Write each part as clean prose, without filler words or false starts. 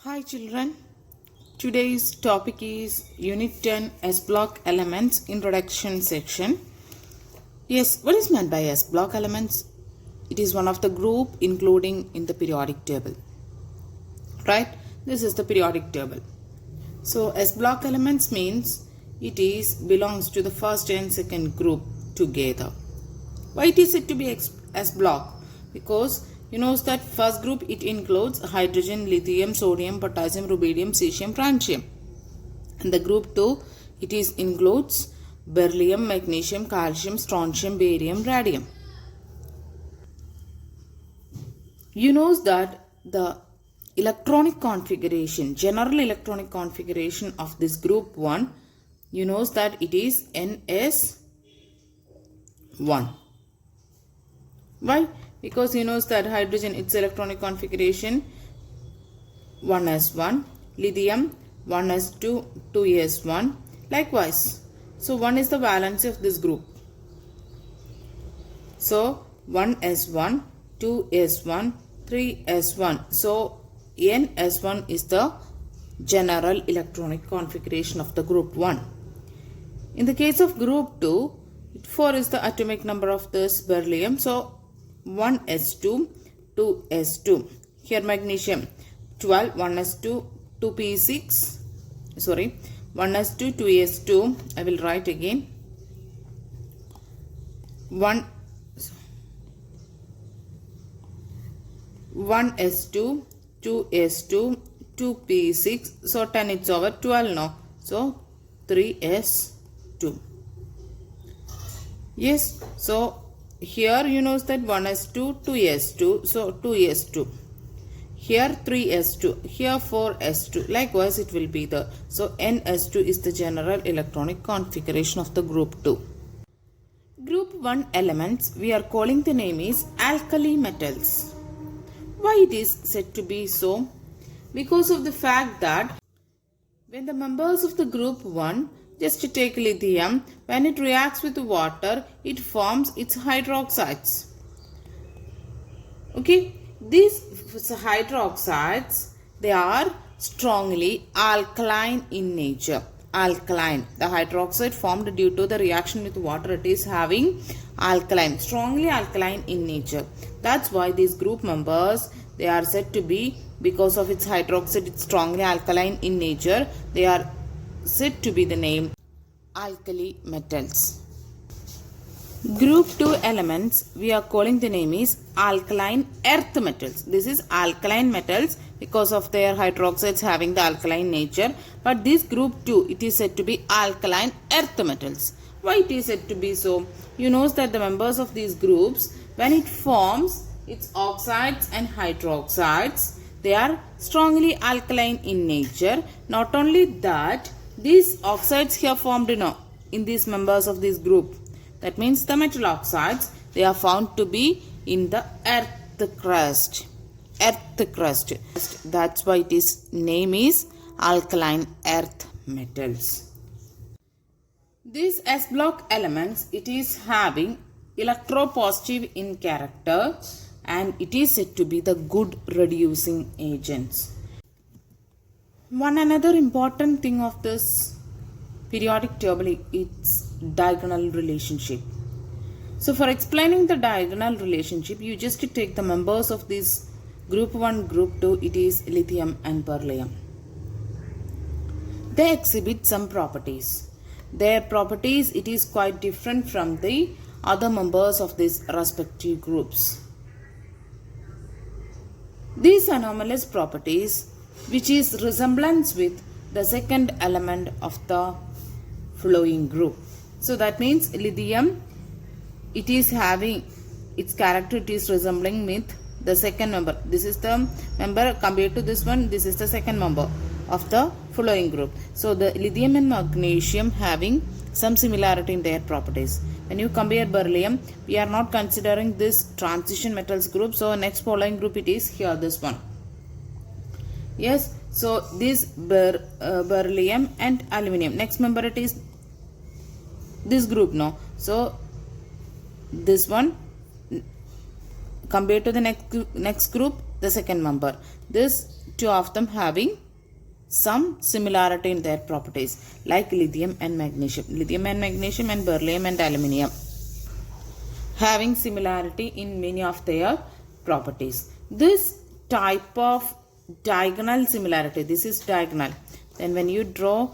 Hi children, today's topic is Unit 10 S Block Elements Introduction section. Yes, what is meant by S Block elements? It is one of the group including in the periodic table. Right? This is the periodic table. So S Block elements means it belongs to the first and second group together. Why it is said to be S Block? Because you know that first group it includes hydrogen, lithium, sodium, potassium, rubidium, cesium, francium. And the group 2 it includes beryllium, magnesium, calcium, strontium, barium, radium. You know that the electronic configuration, general electronic configuration of this group 1, you know that it is NS1. Why? Because you know that hydrogen, its electronic configuration 1s1, lithium 1s2, 2s1, likewise. So 1 is the valency of this group. So 1s1, 2s1, 3s1. So ns1 is the general electronic configuration of the group 1. In the case of group 2, 4 is the atomic number of this beryllium. So 1s2, 2s2. Here magnesium 12, 1s2, 2p6. Sorry, 1s2, 2s2. I will write again. 1s2, 2s2, 2p6. So 10 it's over 12 now. So 3s2. Yes, so here you know that 1s2, 2s2, so 2s2. Here 3s2, here 4s2. Likewise it will be the, so ns2 is the general electronic configuration of the group 2. Group 1 elements we are calling the name is alkali metals. Why it is said to be so? Because of the fact that when the members of the group 1, just to take lithium, when it reacts with water, it forms its hydroxides. Okay, these hydroxides, they are strongly alkaline in nature. Alkaline, the hydroxide formed due to the reaction with water, it is having alkaline, strongly alkaline in nature. That's why these group members, they are said to be, because of its hydroxide, it's strongly alkaline in nature, they are said to be the name alkali metals. Group 2 elements we are calling the name is alkaline earth metals. This is alkaline metals because of their hydroxides having the alkaline nature. But this group 2 it is said to be alkaline earth metals. Why it is said to be so? You know that the members of these groups, when it forms its oxides and hydroxides, they are strongly alkaline in nature. Not only that, these oxides here formed in these members of this group. That means the metal oxides, they are found to be in the earth crust. Earth crust. That's why its name is alkaline earth metals. These S block elements, it is having electropositive in character and it is said to be the good reducing agents. One another important thing of this periodic table is diagonal relationship. So for explaining the diagonal relationship, you just take the members of this group 1, group 2, it is lithium and beryllium. They exhibit some properties. Their properties, it is quite different from the other members of these respective groups. These anomalous properties, which is resemblance with the second element of the flowing group. So that means lithium, it is having its character, it is resembling with the second member. This is the member compared to this one, this is the second member of the flowing group. So the lithium and magnesium having some similarity in their properties. When you compare beryllium, we are not considering this transition metals group. So next following group it is here, this one. Yes, so this beryllium and aluminium. Next member it is this group now. So this one compared to the next group, the second member. This two of them having some similarity in their properties, like lithium and magnesium. Lithium and magnesium and beryllium and aluminium having similarity in many of their properties. This type of diagonal similarity, this is diagonal. Then when you draw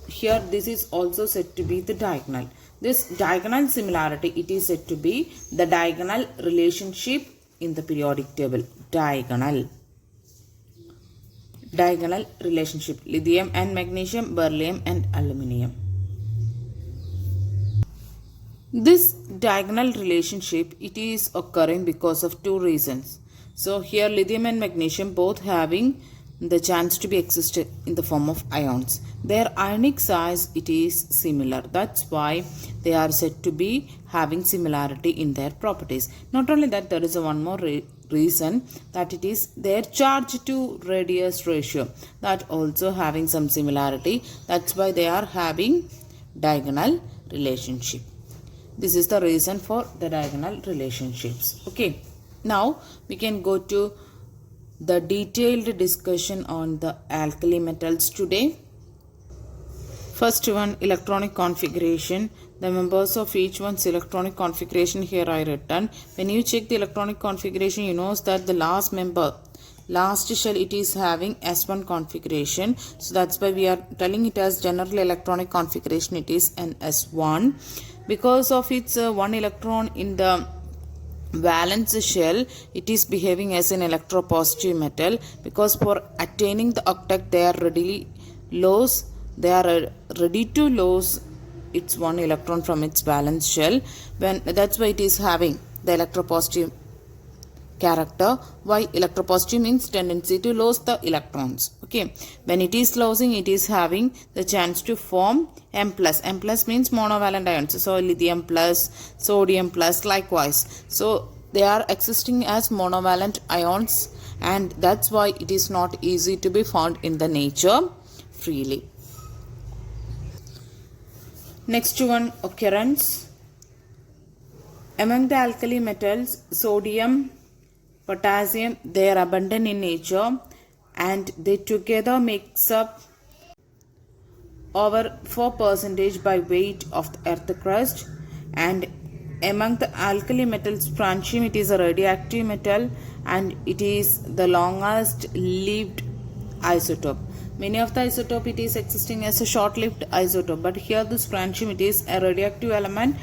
here, this is also said to be the diagonal. This diagonal similarity, it is said to be the diagonal relationship in the periodic table. Diagonal relationship, lithium and magnesium, beryllium and aluminium. This diagonal relationship, it is occurring because of two reasons. So here lithium and magnesium both having the chance to be existed in the form of ions. Their ionic size, it is similar. That's why they are said to be having similarity in their properties. Not only that, there is one more reason, that it is their charge to radius ratio, that also having some similarity. That's why they are having diagonal relationship. This is the reason for the diagonal relationships. Okay, now we can go to the detailed discussion on the alkali metals today. First one, electronic configuration. The members of each one's electronic configuration here I written. When you check the electronic configuration, you know that the last shell, it is having S1 configuration. So that's why we are telling it as general electronic configuration. It is an S1 because of its one electron in the valence shell. It is behaving as an electropositive metal, because for attaining the octet they are ready to lose its one electron from its valence shell. That's why it is having the electropositive character. Why electropositive means tendency to lose the electrons. Okay, when it is losing, it is having the chance to form M+. M+ means monovalent ions. So lithium plus, sodium plus, likewise. So they are existing as monovalent ions, and that's why it is not easy to be found in the nature freely. Next one, occurrence. Among the alkali metals, sodium, potassium, they are abundant in nature, and they together makes up over 4% by weight of the earth crust. And among the alkali metals, francium, it is a radioactive metal, and it is the longest lived isotope. Many of the isotope, it is existing as a short-lived isotope, but here this francium, it is a radioactive element.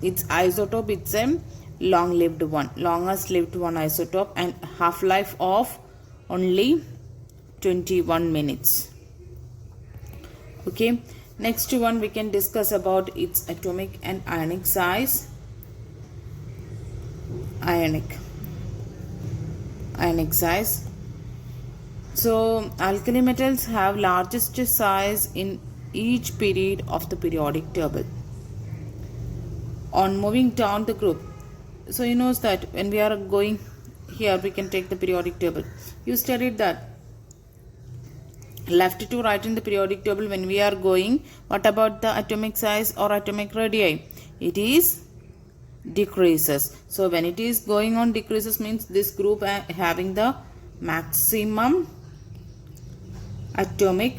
Its isotope, it's a long-lived one, longest lived one isotope, and half-life of only 21 minutes. Okay, next one we can discuss about its atomic and ionic size. Ionic size. So alkali metals have largest size in each period of the periodic table. On moving down the group, so you know that when we are going here, we can take the periodic table. You studied that left to right in the periodic table, when we are going, what about the atomic size or atomic radii? It is decreases. So when it is going on decreases, means this group having the maximum atomic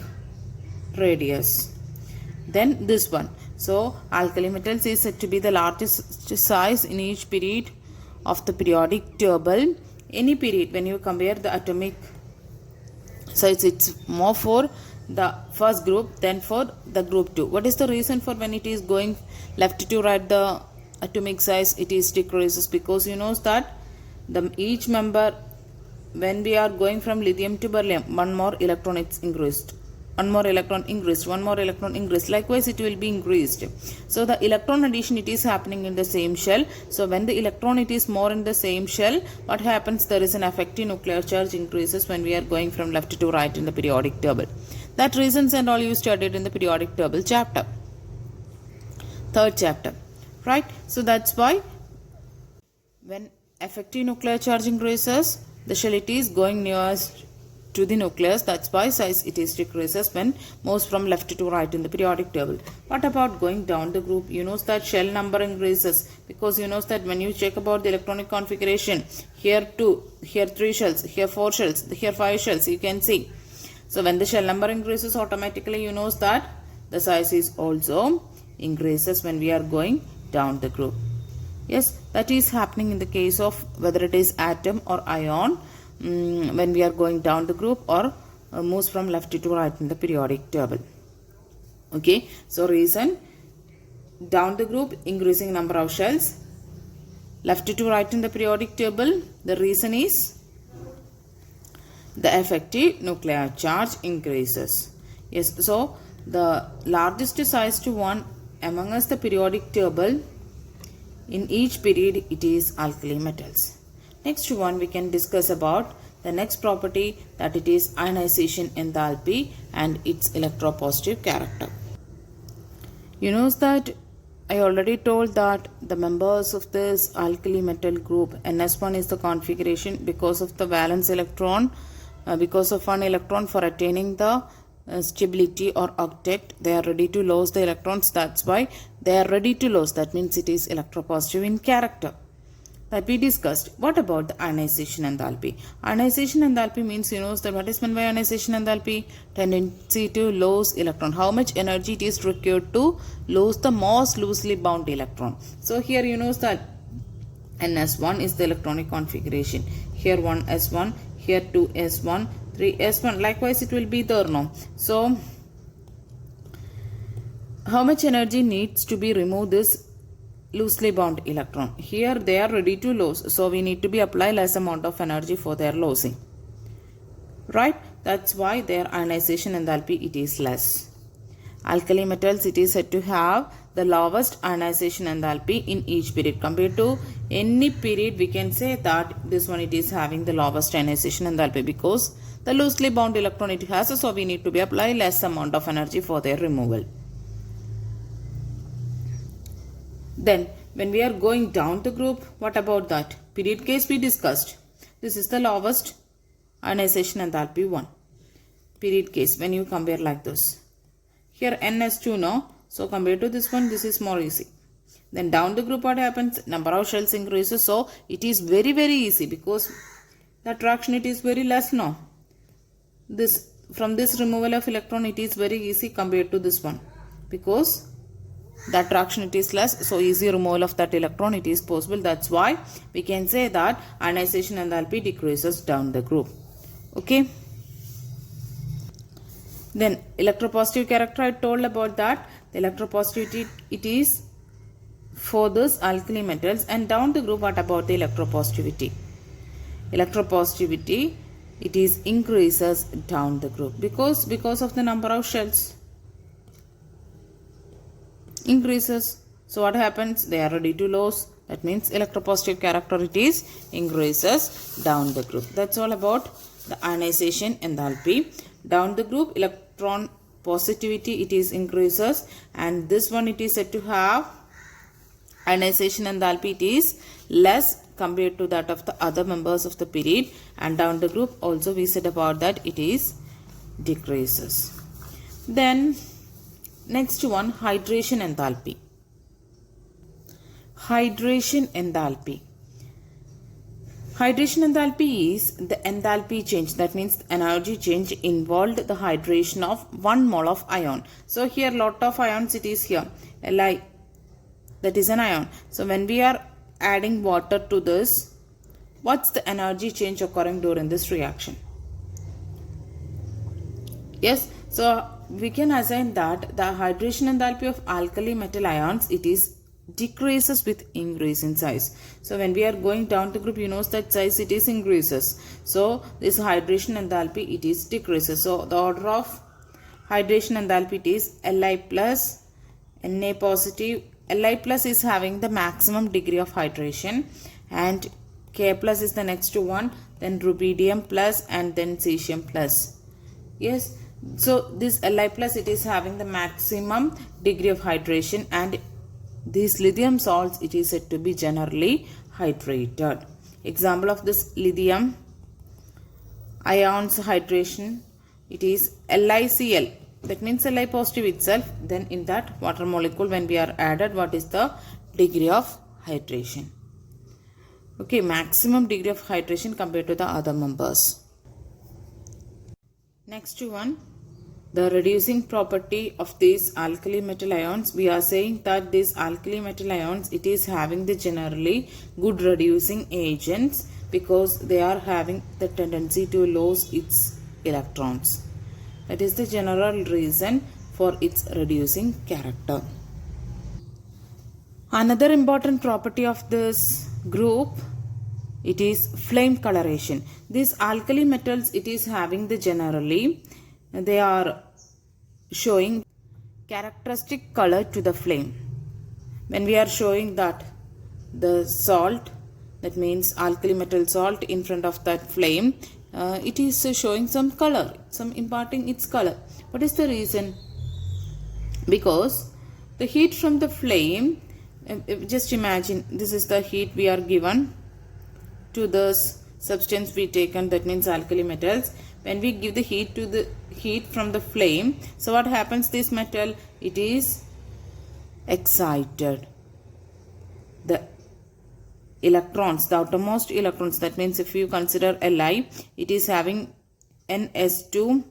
radius. Then this one. So alkali metals is said to be the largest size in each period of the periodic table. Any period, when you compare the atomic size, it's more for the first group than for the group 2. What is the reason for when it is going left to right, the atomic size, it is decreases? Because you know that each member, when we are going from lithium to beryllium, one more electron is increased, one more electron increased, one more electron increased, likewise it will be increased. So the electron addition, it is happening in the same shell. So when the electron, it is more in the same shell, what happens? There is an effective nuclear charge increases when we are going from left to right in the periodic table. That reasons and all you studied in the periodic table chapter, 3rd chapter, right? So that's why when effective nuclear charge increases, the shell, it is going nearest to the nucleus. That's why size it is decreases when moves from left to right in the periodic table. What about going down the group? You know that shell number increases, because you know that when you check about the electronic configuration, here 2, here 3 shells, here 4 shells, here 5 shells, you can see. So when the shell number increases, automatically you know that the size is also increases when we are going down the group. Yes, that is happening in the case of whether it is atom or ion, when we are going down the group or moves from left to right in the periodic table. Okay, so reason down the group, increasing number of shells, left to right in the periodic table, the reason is the effective nuclear charge increases. Yes, so the largest sized one among us the periodic table, in each period it is alkali metals. Next one we can discuss about the next property, that it is ionization enthalpy and its electropositive character. You know that I already told that the members of this alkali metal group, NS1 is the configuration because of the valence electron, because of one electron for attaining the stability or octet, they are ready to lose the electrons. That's why they are ready to lose. That means it is electropositive in character. That we discussed. What about the ionization enthalpy? Ionization enthalpy means, you know, that what is meant by ionization enthalpy? Tendency to lose electron. How much energy it is required to lose the most loosely bound electron. So here you know that NS1 is the electronic configuration. Here 1s1, here 2s1, 3s1. Likewise it will be there now. So how much energy needs to be removed this loosely bound electron? Here they are ready to lose, so we need to be apply less amount of energy for their losing, right? That's why their ionization enthalpy it is less. Alkali metals it is said to have the lowest ionization enthalpy in each period. Compared to any period, we can say that this one it is having the lowest ionization enthalpy because the loosely bound electron it has, so we need to be apply less amount of energy for their removal. Then when we are going down the group, what about that? Period case we discussed. This is the lowest ionization enthalpy 1. Period case when you compare like this. Here NS2 no. So compared to this one, this is more easy. Then down the group what happens? Number of shells increases. So it is very easy because the attraction it is very less now. This from this removal of electron it is very easy compared to this one because the attraction it is less, so easy removal of that electron it is possible. That's why we can say that ionization enthalpy decreases down the group. Okay. Then electropositive character I told about that. The electropositivity it is for this alkali metals, and down the group what about the electropositivity? Electropositivity it is increases down the group because of the number of shells increases. So what happens? They are ready to lose. That means electropositive character it is increases down the group. That's all about the ionization enthalpy. Down the group electron positivity it is increases, and this one it is said to have ionization enthalpy it is less compared to that of the other members of the period, and down the group also we said about that it is decreases. Then next one, hydration enthalpy. Hydration enthalpy. Hydration enthalpy is the enthalpy change, that means energy change involved the hydration of 1 mole of ion. So here lot of ions it is here, Li, that is an ion. So when we are adding water to this, what's the energy change occurring during this reaction? Yes, so we can assign that the hydration enthalpy of alkali metal ions it is decreases with increase in size. So when we are going down the group, you know that size it is increases. So this hydration enthalpy it is decreases. So the order of hydration enthalpy it is Li plus, Na positive. Li plus is having the maximum degree of hydration, and K plus is the next one, then rubidium plus, and then cesium plus. Yes. So this Li plus it is having the maximum degree of hydration, and these lithium salts it is said to be generally hydrated. Example of this lithium ions hydration, it is LiCl. That means Li positive itself. Then in that water molecule, when we are added, what is the degree of hydration? Okay, maximum degree of hydration compared to the other members. Next one, the reducing property of these alkali metal ions. We are saying that these alkali metal ions, it is having the generally good reducing agents because they are having the tendency to lose its electrons. That is the general reason for its reducing character. Another important property of this group, it is flame coloration. These alkali metals, it is having the generally, they are showing characteristic color to the flame. When we are showing that the salt, that means alkali metal salt in front of that flame, it is showing some color, some imparting its color. What is the reason? Because the heat from the flame, just imagine this is the heat we are given to this substance we taken, that means alkali metals. When we give the heat to the heat from the flame, so what happens? This metal, it is excited. The electrons, the outermost electrons, that means if you consider Li, it is having 1s2,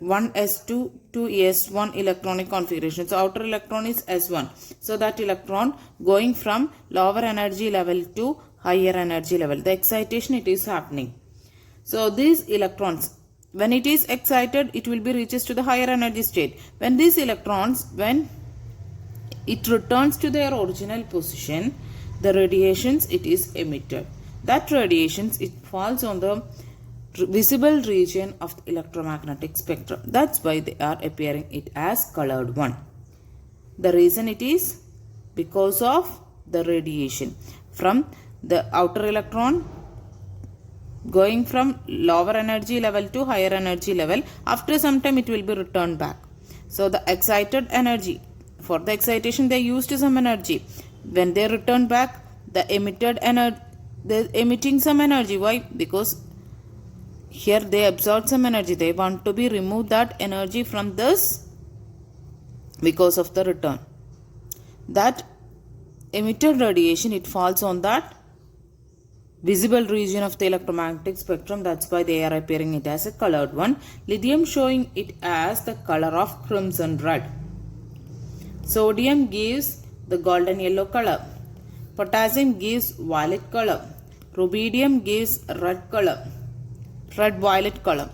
2s1 electronic configuration. So outer electron is s1. So that electron going from lower energy level to higher energy level, the excitation, it is happening. So these electrons, when it is excited, it will be reaches to the higher energy state. When these electrons, when it returns to their original position, the radiations, it is emitted. That radiations, it falls on the visible region of the electromagnetic spectrum. That's why they are appearing it as colored one. The reason it is because of the radiation from the outer electron going from lower energy level to higher energy level. After some time, it will be returned back. So the excited energy, for the excitation they used some energy. When they return back, the emitted energy, they emitting some energy. Why? Because here they absorb some energy. They want to be remove that energy from this because of the return. That emitted radiation, it falls on that visible region of the electromagnetic spectrum. That's why they are appearing it as a colored one. Lithium showing it as the color of crimson red. Sodium gives the golden yellow color. Potassium gives violet color. Rubidium gives red color, red violet color.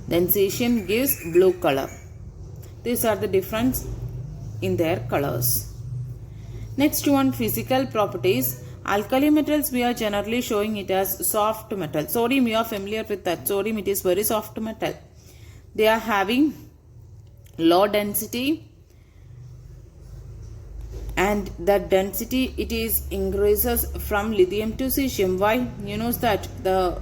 Then cesium gives blue color. These are the difference in their colors. Next one, physical properties. Alkali metals, we are generally showing it as soft metal. Sodium, you are familiar with that. Sodium, it is very soft metal. They are having low density, and that density, it is increases from lithium to cesium. Why? You know that the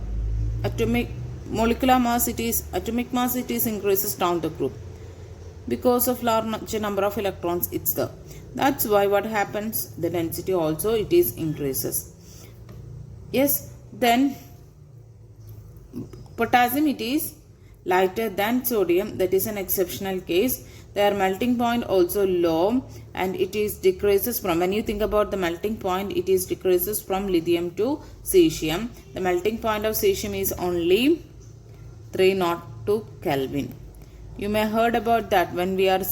atomic molecular mass, it is atomic mass, it is increases down the group because of large number of electrons it's there. That's why what happens, the density also, it is increases. Yes, then potassium, it is lighter than sodium. That is an exceptional case. Their melting point also low, and it is decreases from, when you think about the melting point, it is decreases from lithium to cesium. The melting point of cesium is only 302 Kelvin. You may heard about that. When we are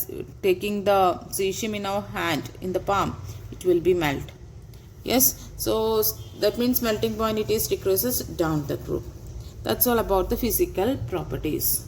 taking the cesium in our hand, in the palm, it will be melt. Yes, so that means melting point, it is decreases down the group. That's all about the physical properties.